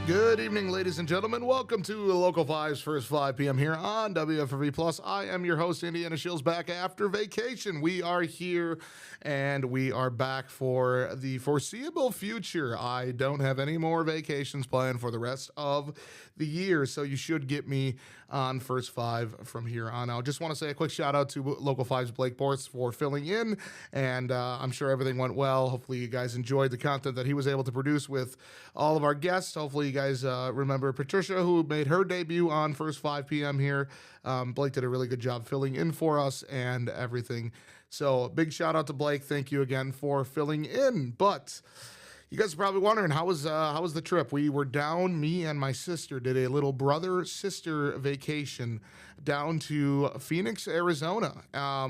Good evening, ladies and gentlemen. Welcome to Local 5's first 5 p.m. here on WFRV Plus. I am your host, Indiana Shills, back after vacation. We are here and we are back for the foreseeable future. I don't have any more vacations planned for the rest of the year, so you should get me on first 5 from here on out. Just want to say a quick shout out to Local 5's Blake Bortz for filling in, and I'm sure everything went well. Hopefully, you guys enjoyed the content that he was able to produce with all of our guests. Hopefully, you guys remember Patricia, who made her debut on first 5 p.m. here. Blake did a really good job filling in for us and everything. So, big shout out to Blake. Thank you again for filling in. But you guys are probably wondering how was the trip? We were down. Me and my sister did a little brother sister vacation down to Phoenix, Arizona.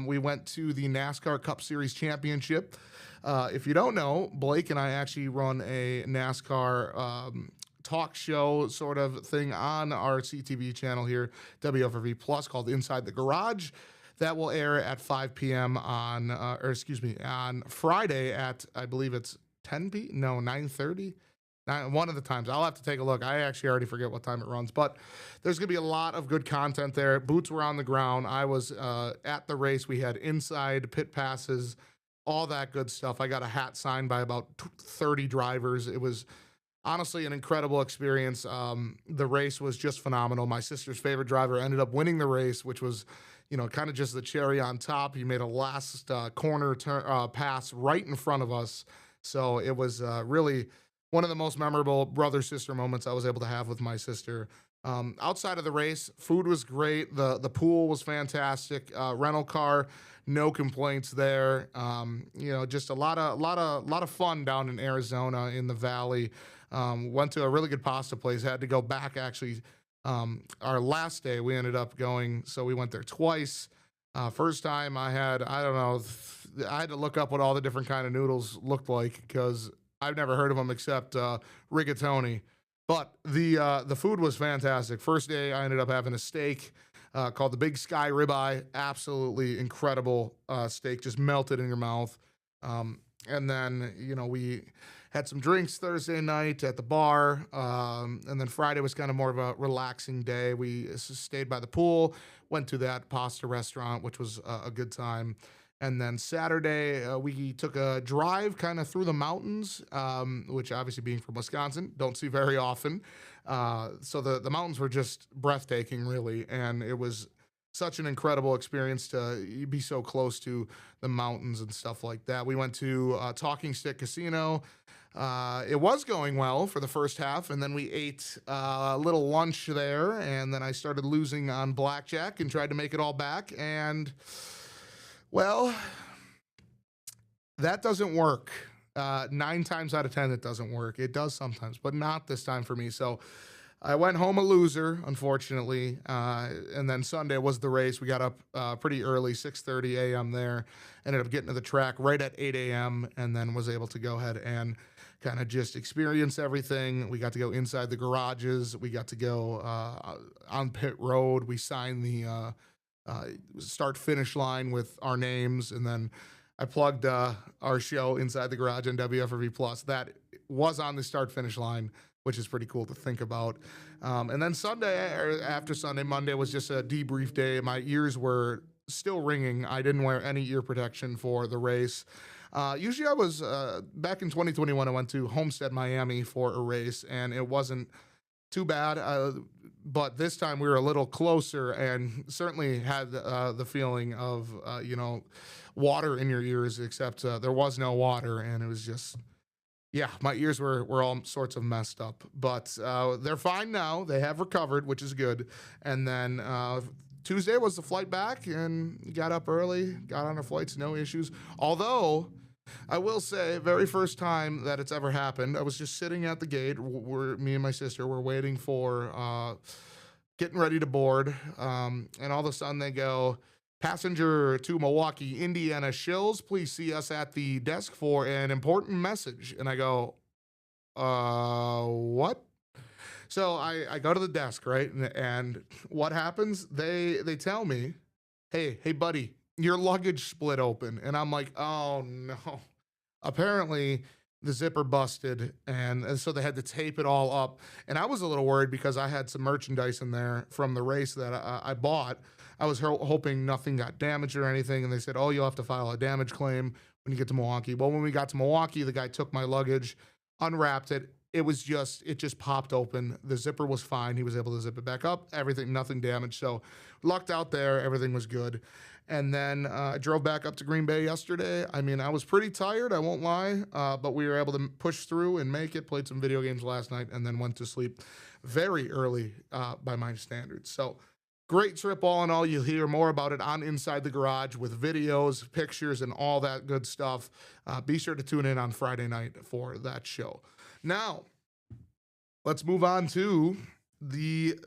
We went to the NASCAR Cup Series Championship. If you don't know, Blake and I actually run a NASCAR talk show sort of thing on our CTV channel here, WFRV Plus, called Inside the Garage. That will air at 5 p.m. on Friday at, I believe it's 10 p. No, 9:30. One of the times. I'll have to take a look. I actually already forget what time it runs, but there's going to be a lot of good content there. Boots were on the ground. I was at the race. We had inside pit passes, all that good stuff. I got a hat signed by about 30 drivers. It was honestly an incredible experience. The race was just phenomenal. My sister's favorite driver ended up winning the race, which was, kind of just the cherry on top. He made a last corner pass right in front of us. So it was really one of the most memorable brother-sister moments I was able to have with my sister. Outside of the race, food was great. The pool was fantastic. Rental car, no complaints there. Just a lot of fun down in Arizona in the valley. Went to a really good pasta place. Had to go back actually. Our last day we ended up going, so we went there twice. First time I don't know, I had to look up what all the different kind of noodles looked like because I've never heard of them except rigatoni. But the food was fantastic. First day I ended up having a steak called the Big Sky Ribeye. Absolutely incredible steak, just melted in your mouth. And then, we had some drinks Thursday night at the bar. And then Friday was kind of more of a relaxing day. We stayed by the pool, went to that pasta restaurant, which was a good time. And then Saturday, we took a drive kind of through the mountains, which obviously being from Wisconsin, don't see very often. So the mountains were just breathtaking, really. And it was such an incredible experience to be so close to the mountains and stuff like that. We went to Talking Stick Casino. It was going well for the first half, and then we ate a little lunch there, and then I started losing on blackjack and tried to make it all back. And, well, that doesn't work. 9 times out of 10, it doesn't work. It does sometimes, but not this time for me. So I went home a loser, unfortunately, and then Sunday was the race. We got up pretty early, 6:30 a.m. there, ended up getting to the track right at 8 a.m., and then was able to go ahead and kind of just experience everything. We got to go inside the garages. We got to go on pit road. We signed the start-finish line with our names, and then I plugged our show Inside the Garage on WFRV Plus. That was on the start-finish line, which is pretty cool to think about. And then after Sunday, Monday was just a debrief day. My ears were still ringing. I didn't wear any ear protection for the race. Usually I was, back in 2021, I went to Homestead, Miami for a race, and it wasn't too bad. But this time we were a little closer and certainly had the feeling of, water in your ears, except there was no water, and it was just... Yeah, my ears were all sorts of messed up, but they're fine now. They have recovered, which is good. And then Tuesday was the flight back, and got up early, got on our flights, no issues. Although, I will say, very first time that it's ever happened, I was just sitting at the gate. Me and my sister were waiting for getting ready to board, and all of a sudden they go, "Passenger to Milwaukee, Indiana Shills, please see us at the desk for an important message." And I go, what? So I go to the desk, right? And what happens? They tell me, hey, buddy, your luggage split open. And I'm like, oh no. Apparently, the zipper busted, and so they had to tape it all up. And I was a little worried because I had some merchandise in there from the race that I bought. I was hoping nothing got damaged or anything, and they said, "Oh, you'll have to file a damage claim when you get to Milwaukee." Well, when we got to Milwaukee, the guy took my luggage, unwrapped it. It just popped open. The zipper was fine. He was able to zip it back up. Everything, nothing damaged. So lucked out there. Everything was good. And then I drove back up to Green Bay yesterday. I mean, I was pretty tired, I won't lie, but we were able to push through and make it. Played some video games last night and then went to sleep very early by my standards. So great trip all in all. You'll hear more about it on Inside the Garage with videos, pictures, and all that good stuff. Be sure to tune in on Friday night for that show. Now, let's move on to the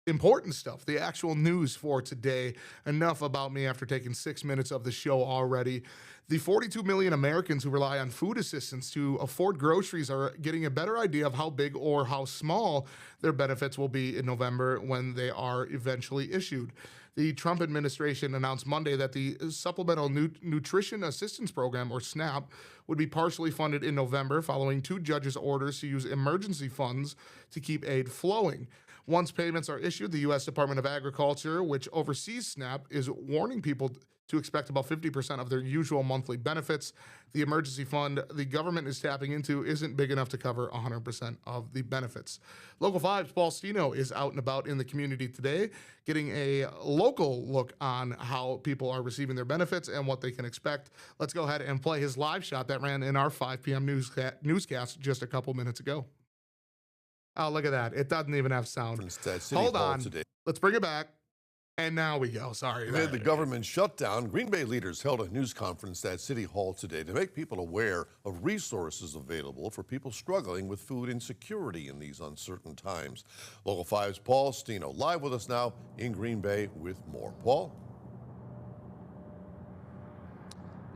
important stuff, the actual news for today. Enough about me after taking 6 minutes of the show already. The 42 million Americans who rely on food assistance to afford groceries are getting a better idea of how big or how small their benefits will be in November when they are eventually issued. The Trump administration announced Monday that the Supplemental Nutrition Assistance Program, or SNAP, would be partially funded in November following two judges' orders to use emergency funds to keep aid flowing. Once payments are issued, the U.S. Department of Agriculture, which oversees SNAP, is warning people to expect about 50% of their usual monthly benefits. The emergency fund the government is tapping into isn't big enough to cover 100% of the benefits. Local 5's Paul Stino is out and about in the community today, getting a local look on how people are receiving their benefits and what they can expect. Let's go ahead and play his live shot that ran in our 5 p.m. newscast just a couple minutes ago. Oh, look at that. It doesn't even have sound. Hold on. Let's bring it back. And now we go. Sorry. Amid the government shutdown, Green Bay leaders held a news conference at City Hall today to make people aware of resources available for people struggling with food insecurity in these uncertain times. Local 5's Paul Stino live with us now in Green Bay with more. Paul?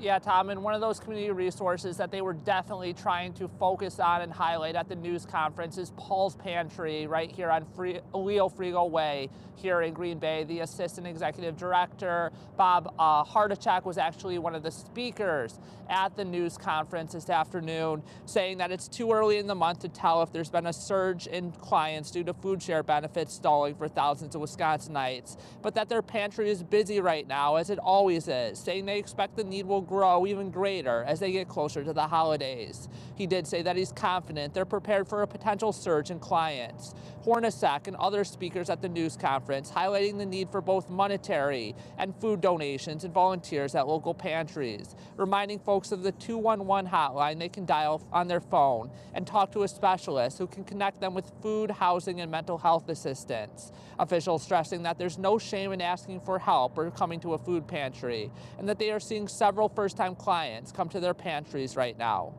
Yeah, Tom, and one of those community resources that they were definitely trying to focus on and highlight at the news conference is Paul's Pantry right here on Leo Frigo Way here in Green Bay. The Assistant Executive Director, Bob Hardachek, was actually one of the speakers at the news conference this afternoon, saying that it's too early in the month to tell if there's been a surge in clients due to food share benefits stalling for thousands of Wisconsinites, but that their pantry is busy right now, as it always is, saying they expect the need will grow even greater as they get closer to the holidays. He did say that he's confident they're prepared for a potential surge in clients. Hornacek and other speakers at the news conference highlighting the need for both monetary and food donations and volunteers at local pantries, reminding folks of the 211 hotline they can dial on their phone and talk to a specialist who can connect them with food, housing, and mental health assistance. Officials stressing that there's no shame in asking for help or coming to a food pantry, and that they are seeing several first-time clients come to their pantries right now.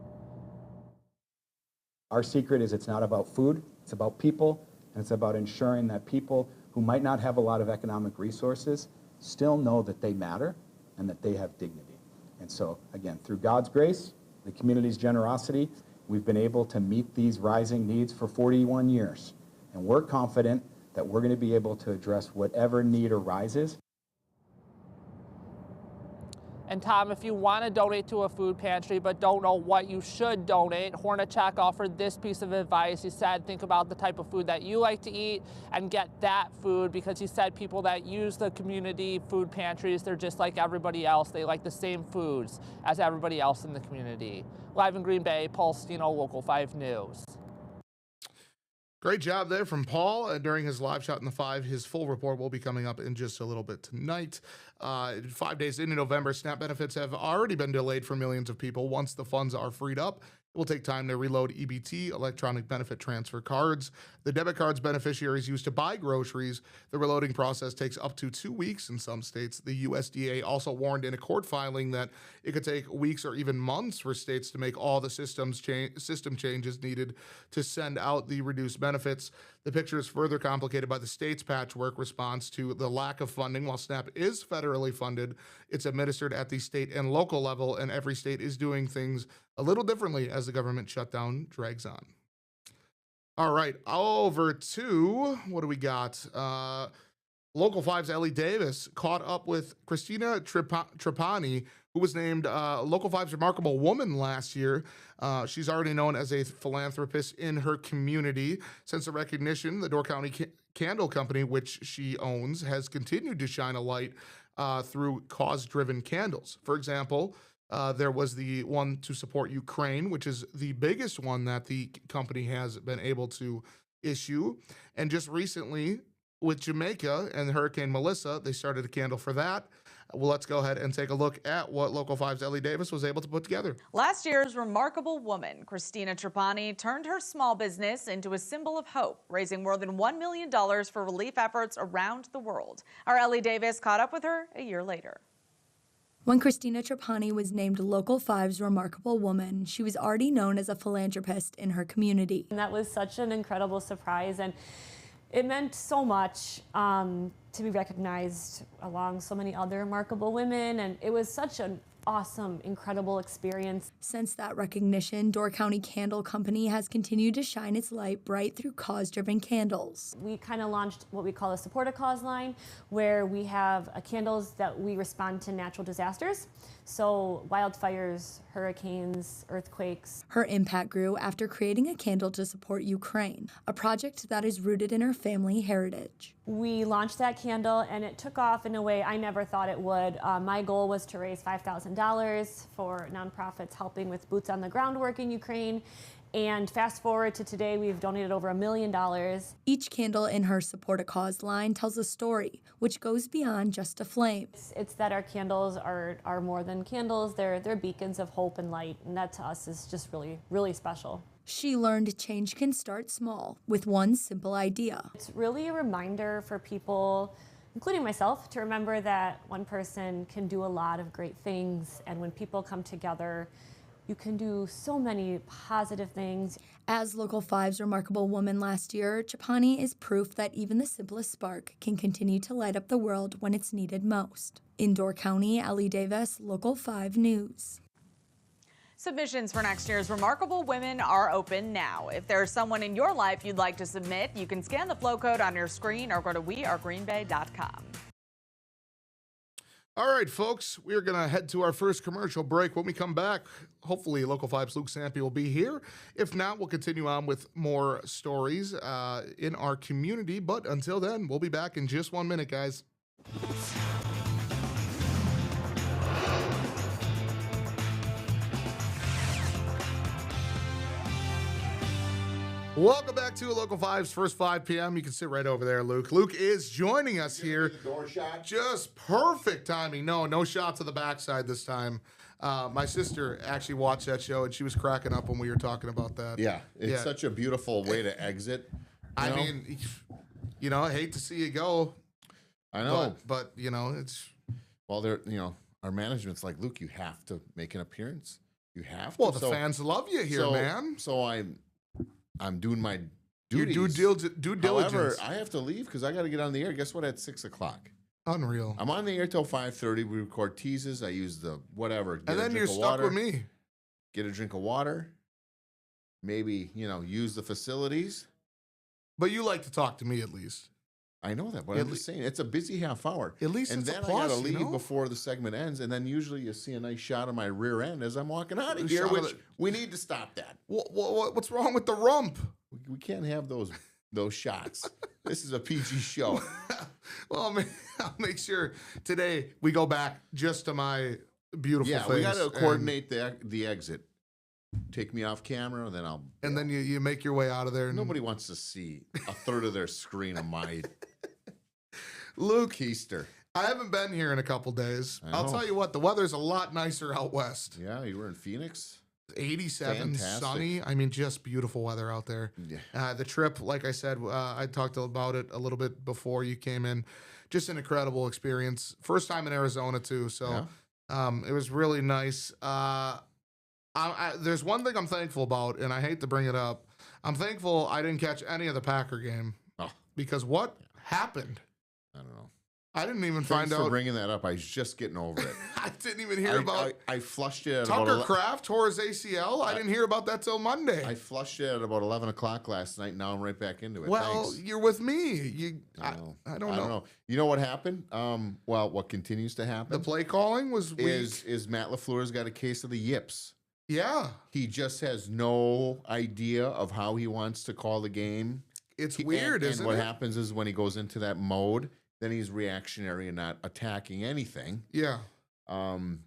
Our secret is it's not about food, it's about people, and it's about ensuring that people who might not have a lot of economic resources still know that they matter and that they have dignity. And so, again, through God's grace, the community's generosity, we've been able to meet these rising needs for 41 years. And we're confident that we're going to be able to address whatever need arises. And Tom, if you want to donate to a food pantry but don't know what you should donate, Hornacek offered this piece of advice. He said, think about the type of food that you like to eat and get that food, because he said people that use the community food pantries, they're just like everybody else. They like the same foods as everybody else in the community. Live in Green Bay, Paul Stino, Local 5 News. Great job there from Paul during his live shot in the 5. His full report will be coming up in just a little bit tonight. 5 days into November, SNAP benefits have already been delayed for millions of people. Once the funds are freed up, it will take time to reload EBT, electronic benefit transfer cards. The debit cards beneficiaries use to buy groceries. The reloading process takes up to 2 weeks in some states. The USDA also warned in a court filing that it could take weeks or even months for states to make all the system changes needed to send out the reduced benefits. The picture is further complicated by the state's patchwork response to the lack of funding. While SNAP is federally funded, it's administered at the state and local level, and every state is doing things a little differently as the government shutdown drags on. All right, over to what do we got? Local 5's Ellie Davis caught up with Christina Trapani, who was named Local 5's Remarkable Woman last year. She's already known as a philanthropist in her community. Since the recognition, the Door County Candle Company, which she owns, has continued to shine a light through cause-driven candles. For example, there was the one to support Ukraine, which is the biggest one that the company has been able to issue. And just recently, with Jamaica and Hurricane Melissa, they started a candle for that. Well, let's go ahead and take a look at what Local 5's Ellie Davis was able to put together. Last year's Remarkable Woman, Christina Trapani, turned her small business into a symbol of hope, raising more than $1 million for relief efforts around the world. Our Ellie Davis caught up with her a year later. When Christina Trapani was named Local 5's Remarkable Woman, she was already known as a philanthropist in her community. And that was such an incredible surprise, and it meant so much to be recognized along so many other remarkable women, and it was such an awesome, incredible experience. Since that recognition, Door County Candle Company has continued to shine its light bright through cause-driven candles. We kind of launched what we call a Support a Cause line, where we have candles that we respond to natural disasters. So wildfires, hurricanes, earthquakes. Her impact grew after creating a candle to support Ukraine, a project that is rooted in her family heritage. We launched that candle and it took off in a way I never thought it would. My goal was to raise $5,000 for nonprofits helping with boots on the ground work in Ukraine. And fast forward to today, we've donated over $1 million. Each candle in her Support a Cause line tells a story, which goes beyond just a flame. It's that our candles are more than candles. They're beacons of hope and light, and that to us is just really, really special. She learned change can start small with one simple idea. It's really a reminder for people, including myself, to remember that one person can do a lot of great things, and when people come together, you can do so many positive things. As Local 5's Remarkable Woman last year, Trapani is proof that even the simplest spark can continue to light up the world when it's needed most. In Door County, Ellie Davis, Local 5 News. Submissions for next year's Remarkable Women are open now. If there's someone in your life you'd like to submit, you can scan the flow code on your screen or go to wearegreenbay.com. All right, folks, we're going to head to our first commercial break. When we come back, hopefully Local 5's Luke Sampe will be here. If not, we'll continue on with more stories in our community. But until then, we'll be back in just 1 minute, guys. Welcome back to Local 5's First 5 p.m. You can sit right over there, Luke. Luke is joining us here. Door shot. Just perfect timing. No shot to the backside this time. My sister actually watched that show, and she was cracking up when we were talking about that. Yeah, it's such a beautiful way to exit. I mean, I hate to see you go. I know. But it's... Well, our management's like, Luke, you have to make an appearance. You have to. Well, the fans love you here, man. So I'm doing my duties. Your due diligence. However, I have to leave because I got to get on the air. Guess what? At 6 o'clock. Unreal. I'm on the air till 5:30. We record teases. I use the whatever. And then you're stuck with me. Get a drink of water. Maybe, use the facilities. But you like to talk to me at least. I know that, but I'm just saying, it's a busy half hour. At least and it's then a plus, I gotta leave before the segment ends, and then usually you see a nice shot of my rear end as I'm walking out of here, which we need to stop that. What's wrong with the rump? We can't have those shots. This is a PG show. Well, I'll make sure today we go back just to my beautiful face. Yeah, we got to coordinate the exit. Take me off camera, and then I'll... And then you make your way out of there. Nobody wants to see a third of their screen of my... Luke Keister. I haven't been here in a couple days. I'll tell you what, the weather's a lot nicer out west. Yeah, you were in Phoenix? 87, Fantastic. sunny. I mean, just beautiful weather out there. Yeah. The trip, like I said, I talked about it a little bit before you came in. Just an incredible experience. First time in Arizona, too. So it was really nice. There's one thing I'm thankful about, and I hate to bring it up. I'm thankful I didn't catch any of the Packer game. Oh. Because what happened? I don't know. I didn't even Thanks find for out. bringing that up. I was just getting over it. I didn't even hear about I flushed it at Tucker about Kraft tore his ACL. I didn't hear about that till Monday. I flushed it at about 11 o'clock last night. Now I'm right back into it. well, Thanks. you're with me. I don't know. You know what happened? Well, what continues to happen The play calling was weak. is Matt LaFleur's got a case of the yips. Yeah. He just has no idea of how he wants to call the game. It's weird, and isn't what it? happens is when he goes into that mode, then he's reactionary and not attacking anything. Yeah. Brandon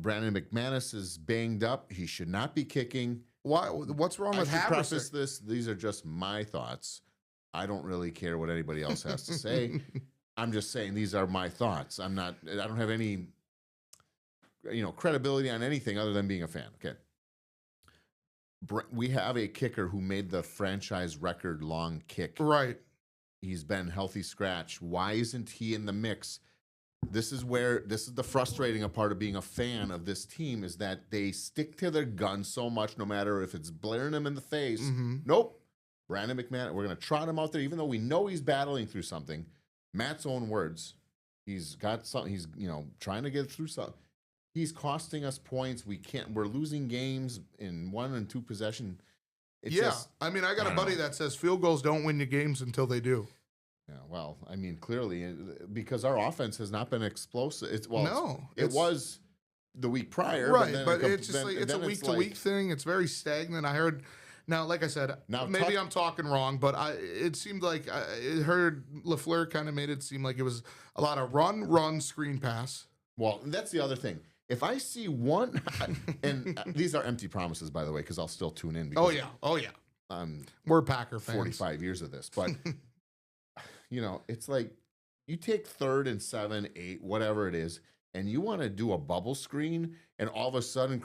McManus is banged up. He should not be kicking. Why? What's wrong with I should preface Haversick? this. These are just my thoughts. I don't really care what anybody else has to say. I'm just saying these are my thoughts. I don't have any, credibility on anything other than being a fan. Okay. We have a kicker who made the franchise record long kick. Right. He's been healthy scratch. Why isn't he in the mix? This is the frustrating part of being a fan of this team is that they stick to their guns so much, no matter if it's blaring them in the face. Mm-hmm. Nope. Brandon McManus, we're going to trot him out there, even though we know he's battling through something. Matt's own words. He's got something. He's, trying to get through something. He's costing us points. We're losing games in 1 and 2 possession. I got a buddy that says field goals don't win you games until they do. Yeah, well, clearly, because our offense has not been explosive. It was the week prior, right? But it's just it's a week to week thing. It's very stagnant. I heard. Now, like I said, maybe I'm talking wrong, but it seemed like I heard LaFleur kind of made it seem like it was a lot of run, screen pass. Well, that's the other thing. If I see one, and these are empty promises, by the way, because I'll still tune in. Because, oh yeah. We're Packer fans. 45 years of this, but it's like you take 3rd and 7, 8, whatever it is, and you want to do a bubble screen, and all of a sudden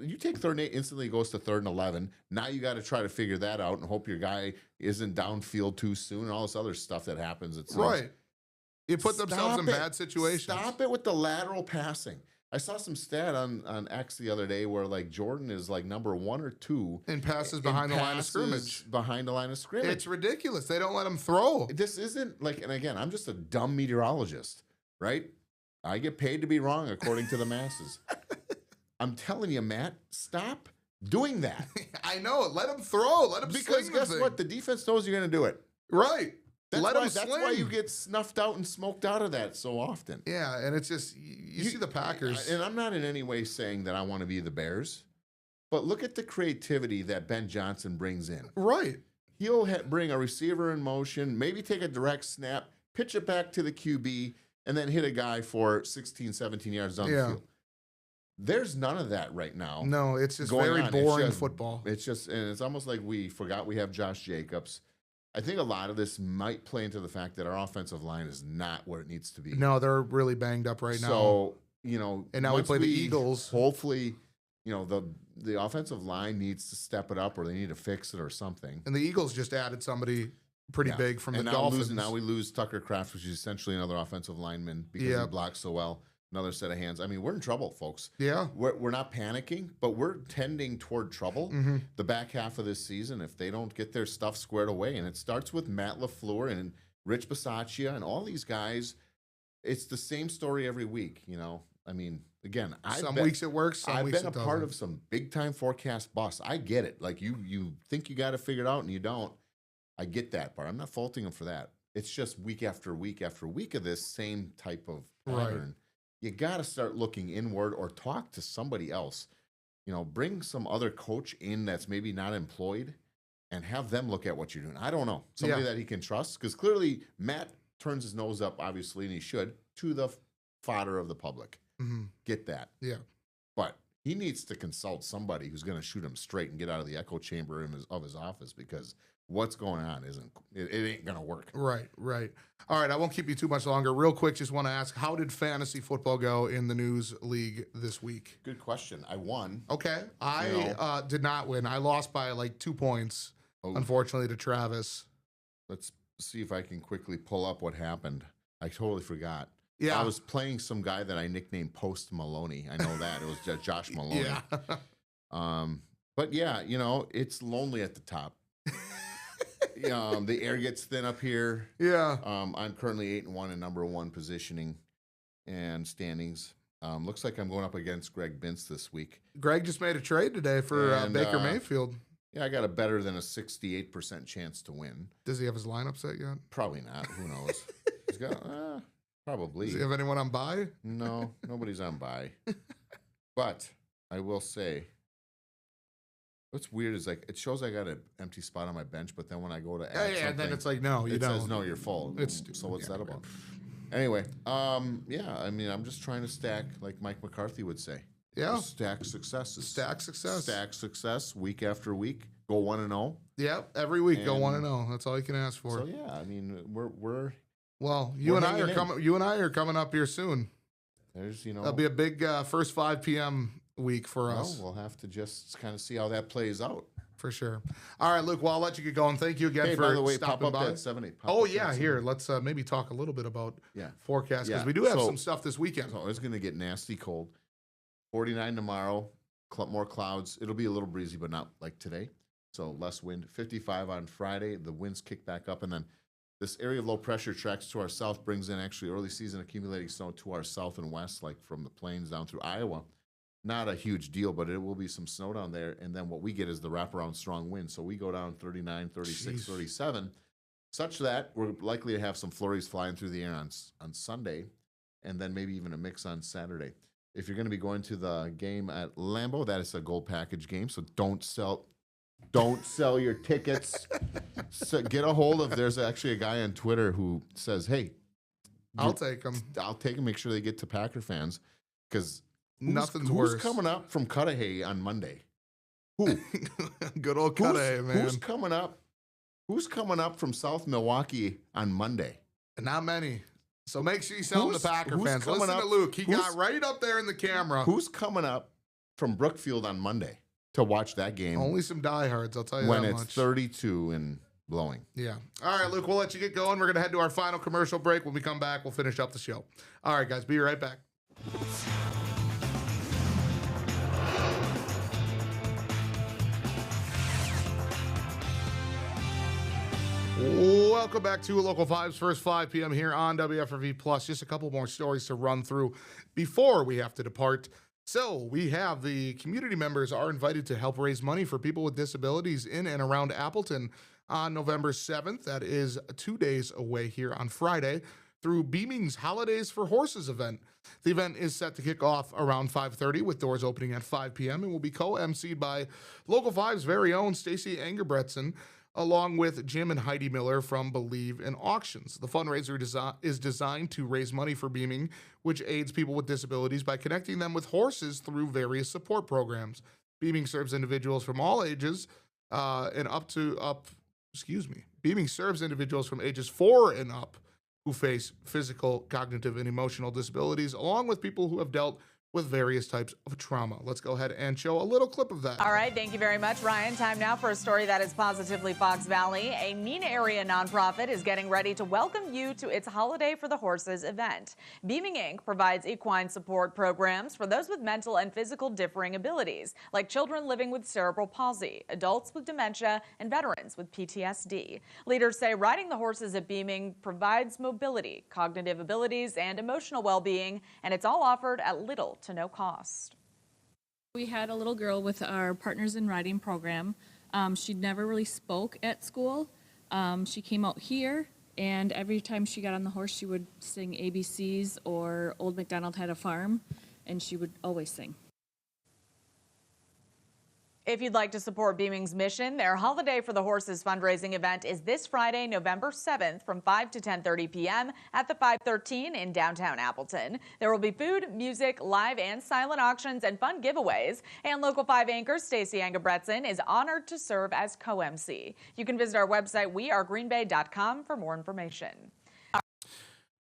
you take 3rd and 8, instantly goes to 3rd and 11. Now you got to try to figure that out and hope your guy isn't downfield too soon and all this other stuff that happens. It's right. You put themselves in bad situations. Stop it with the lateral passing. I saw some stat on X the other day where Jordan is number 1 or 2 in passes behind the line of scrimmage. Behind the line of scrimmage. It's ridiculous. They don't let him throw. This isn't and again, I'm just a dumb meteorologist, right? I get paid to be wrong according to the masses. I'm telling you, Matt, stop doing that. I know. Let him throw. Let him because guess what? The defense knows you're going to do it. Right. That's why you get snuffed out and smoked out of that so often. Yeah, and it's just you see the Packers. And I'm not in any way saying that I want to be the Bears, but look at the creativity that Ben Johnson brings in. Right. He'll bring a receiver in motion, maybe take a direct snap, pitch it back to the QB, and then hit a guy for 16, 17 yards down the field. There's none of that right now. No, it's just very boring football. And it's almost like we forgot we have Josh Jacobs. I think a lot of this might play into the fact that our offensive line is not where it needs to be. No, they're really banged up right now. So, and now we play the Eagles. Hopefully, the offensive line needs to step it up or they need to fix it or something. And the Eagles just added somebody pretty big from the Dolphins. Now we lose Tucker Kraft, which is essentially another offensive lineman because he blocks so well. Another set of hands. We're in trouble, folks. Yeah. We're not panicking, but we're tending toward trouble the back half of this season if they don't get their stuff squared away. And it starts with Matt LaFleur and Rich Bisaccia and all these guys. It's the same story every week, Again, some weeks it works, some weeks it doesn't. I've been a part of some big-time forecast busts. I get it. You think you got it figured out and you don't. I get that part. I'm not faulting them for that. It's just week after week after week of this same type of pattern. Right. You got to start looking inward or talk to somebody else. Bring some other coach in that's maybe not employed and have them look at what you're doing. I don't know. Somebody that he can trust. Because clearly Matt turns his nose up, obviously, and he should, to the fodder of the public. Mm-hmm. Get that. Yeah. But he needs to consult somebody who's going to shoot him straight and get out of the echo chamber of his office because what's going on it ain't going to work. Right. All right, I won't keep you too much longer. Real quick, just want to ask, how did fantasy football go in the News League this week? Good question. I won. Okay. I did not win. I lost by 2 points, unfortunately, to Travis. Let's see if I can quickly pull up what happened. I totally forgot. Yeah. I was playing some guy that I nicknamed Post Maloney. I know that. It was Josh Maloney. Yeah. But yeah, it's lonely at the top. The air gets thin up here. Yeah. I'm currently 8-1 in number one positioning and standings. Looks like I'm going up against Greg Bintz this week. Greg just made a trade today for Baker Mayfield. Yeah, I got a better than a 68% chance to win. Does he have his lineup set yet? Probably not. Who knows? He's got probably. Does he have anyone on bye? No, nobody's on bye. But I will say, what's weird is like it shows I got an empty spot on my bench, but then when I go to add And then something, it's like, no, you it don't. says no, you're full. It's So what's yeah, that about? Anyway, yeah, I mean, I'm just trying to stack, like Mike McCarthy would say. Yeah. Just stack successes. Stack success. Stack success week after week. Go 1-0. Yep, every week go And- 1-0. That's all you can ask for. So yeah, I mean, we're Well, you We're and I hanging are in. coming. You and I are coming up here soon. there's That'll be a big first 5 p.m. week for well, us, we'll have to just kind of see how that plays out. for sure. All right, Luke. Well, I'll let you get going. Thank you again Hey, for by the way, pop stopping up by. that 7-8. Oh yeah, here. Let's maybe talk a little bit about Yeah. forecast because Yeah, we do have so- some stuff this weekend. So it's going to get nasty cold. 49 tomorrow, more clouds. It'll be a little breezy, but not like today. So less wind. 55 on Friday. The winds kick back up. And then this area of low pressure tracks to our south brings in actually early season accumulating snow to our south and west, like from the plains down through Iowa. Not a huge deal, but it will be some snow down there. And then what we get is the wraparound strong wind. So we go down 39, 36, Jeez. 37, such that we're likely to have some flurries flying through the air on Sunday, and then maybe even a mix on Saturday. If you're going to be going to the game at Lambeau, that is a gold package game. So don't sell your tickets. So get a hold of. There's actually a guy on Twitter who says, "Hey, I'll take them. I'll take them. Make sure they get to Packer fans because Nothing's who's worse. coming up from Cudahy on Monday? Who? Good old Cudahy, man. Who's coming up? Who's coming up from South Milwaukee on Monday? Not many. So make sure you sell them to Packer who's fans. coming Listen up- to Luke. He who's- got right up there in the camera. Who's coming up from Brookfield on Monday to watch that game Only some diehards, I'll tell you when that it's much. 32 and blowing? Yeah. All right, Luke, we'll let you get going. We're going to head to our final commercial break. When we come back, we'll finish up the show. All right, guys, be right back. Welcome back to Local 5's first 5 p.m. here on WFRV Plus. Just a couple more stories to run through before we have to depart. So we have the community members are invited to help raise money for people with disabilities in and around Appleton on November 7th. That is 2 days away here on Friday through Beaming's Holidays for Horses event. The event is set to kick off around 5:30 with doors opening at 5 p.m. and will be co-emceed by Local 5's very own Stacey Angerbretson, along with Jim and Heidi Miller from Believe in Auctions. The fundraiser is designed to raise money for Beaming, which aids people with disabilities by connecting them with horses through various support programs. Beaming serves individuals from all ages Beaming serves individuals from ages 4 and up who face physical, cognitive, and emotional disabilities, along with people who have dealt with various types of trauma. Let's go ahead and show a little clip of that. All right, thank you very much, Ryan. Time now for a story that is positively Fox Valley. A Neenah area nonprofit is getting ready to welcome you to its Holiday for the Horses event. Beaming Inc. provides equine support programs for those with mental and physical differing abilities, like children living with cerebral palsy, adults with dementia, and veterans with PTSD. Leaders say riding the horses at Beaming provides mobility, cognitive abilities, and emotional well-being, and it's all offered at little to no cost. We had a little girl with our Partners in Riding program. She never really spoke at school. She came out here, and every time she got on the horse, she would sing ABCs or Old MacDonald Had a Farm, and she would always sing. If you'd like to support Beaming's mission, their Holiday for the Horses fundraising event is this Friday, November 7th from 5 to 10:30 p.m. at the 513 in downtown Appleton. There will be food, music, live and silent auctions, and fun giveaways. And Local 5 anchor Stacey Angerbretson is honored to serve as co-MC. You can visit our website, wearegreenbay.com, for more information.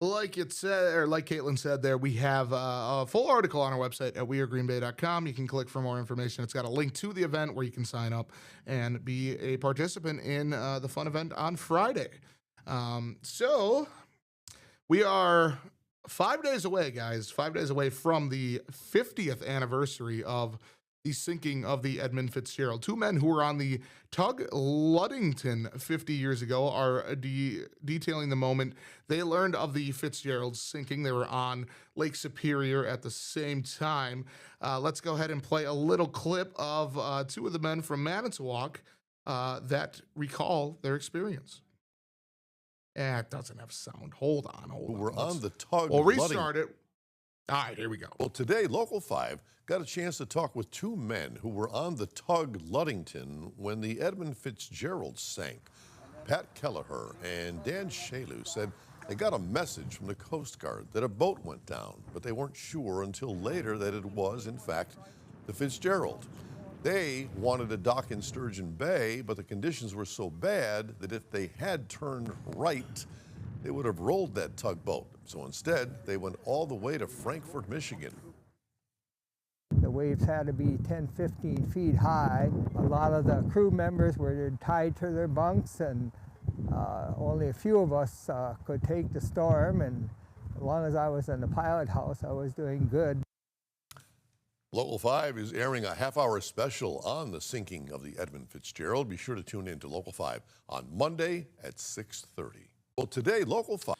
Like it said, or like Caitlin said there, we have a full article on our website at wearegreenbay.com. You can click for more information. It's got a link to the event where you can sign up and be a participant in the fun event on Friday. So we are 5 days away, guys, 5 days away from the 50th anniversary of the sinking of the Edmund Fitzgerald. Two men who were on the tug Ludington 50 years ago are detailing the moment they learned of the Fitzgerald sinking. They were on Lake Superior at the same time. Let's go ahead and play a little clip of two of the men from Manitowoc that recall their experience. It doesn't have sound. Hold on. We're on the tug. We'll restart it. All right, here we go. Well, today, Local 5 got a chance to talk with two men who were on the tug Ludington when the Edmund Fitzgerald sank. Pat Kelleher and Dan Shalu said they got a message from the Coast Guard that a boat went down, but they weren't sure until later that it was, in fact, the Fitzgerald. They wanted to dock in Sturgeon Bay, but the conditions were so bad that if they had turned right, they would have rolled that tugboat. So instead, they went all the way to Frankfort, Michigan. The waves had to be 10, 15 feet high. A lot of the crew members were tied to their bunks, and only a few of us could take the storm. And as long as I was in the pilot house, I was doing good. Local 5 is airing a half-hour special on the sinking of the Edmund Fitzgerald. Be sure to tune in to Local 5 on Monday at 6:30. Well, today, Local 5.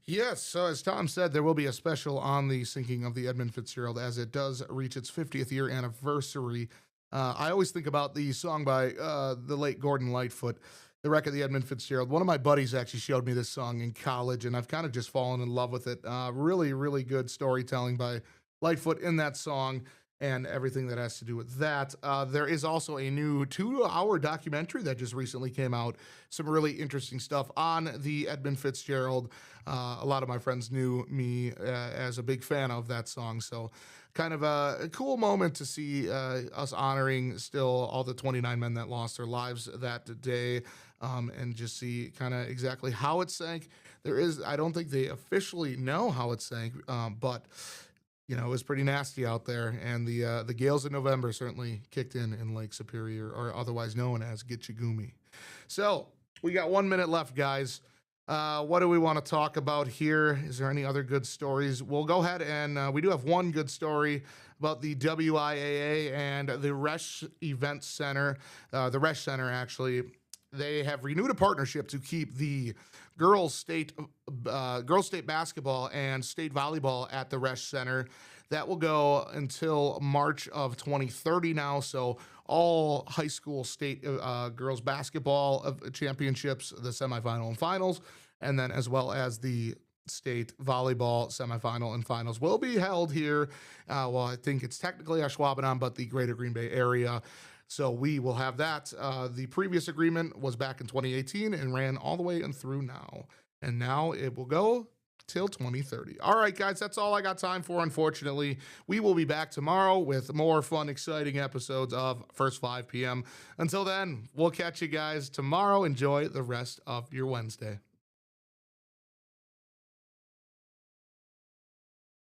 Yes, so as Tom said, there will be a special on the sinking of the Edmund Fitzgerald as it does reach its 50th year anniversary. I always think about the song by the late Gordon Lightfoot, The Wreck of the Edmund Fitzgerald. One of my buddies actually showed me this song in college, and I've kind of just fallen in love with it. Really, really good storytelling by Lightfoot in that song and everything that has to do with that. There is also a new 2-hour documentary that just recently came out. Some really interesting stuff on the Edmund Fitzgerald. A lot of my friends knew me as a big fan of that song, so kind of a cool moment to see us honoring still all the 29 men that lost their lives that day, and just see kind of exactly how it sank. I don't think they officially know how it sank, but you know, it was pretty nasty out there, and the gales in November certainly kicked in Lake Superior, or otherwise known as Gitche Gumee. So we got 1 minute left, guys. What do we want to talk about here? Is there any other good stories? We'll go ahead and we do have one good story about the WIAA and the Resch Event Center. The Resch Center, actually, they have renewed a partnership to keep the girls state basketball and state volleyball at the Resch Center. That will go until March of 2030 now. So all high school state girls basketball championships, the semifinal and finals, and then as well as the state volleyball semifinal and finals will be held here. Well, I think it's technically Ashwaubenon, but the greater Green Bay area. So we will have that. The previous agreement was back in 2018 and ran all the way and through now. And now it will go till 2030. All right, guys, that's all I got time for, unfortunately. We will be back tomorrow with more fun, exciting episodes of First 5 p.m. Until then, we'll catch you guys tomorrow. Enjoy the rest of your Wednesday.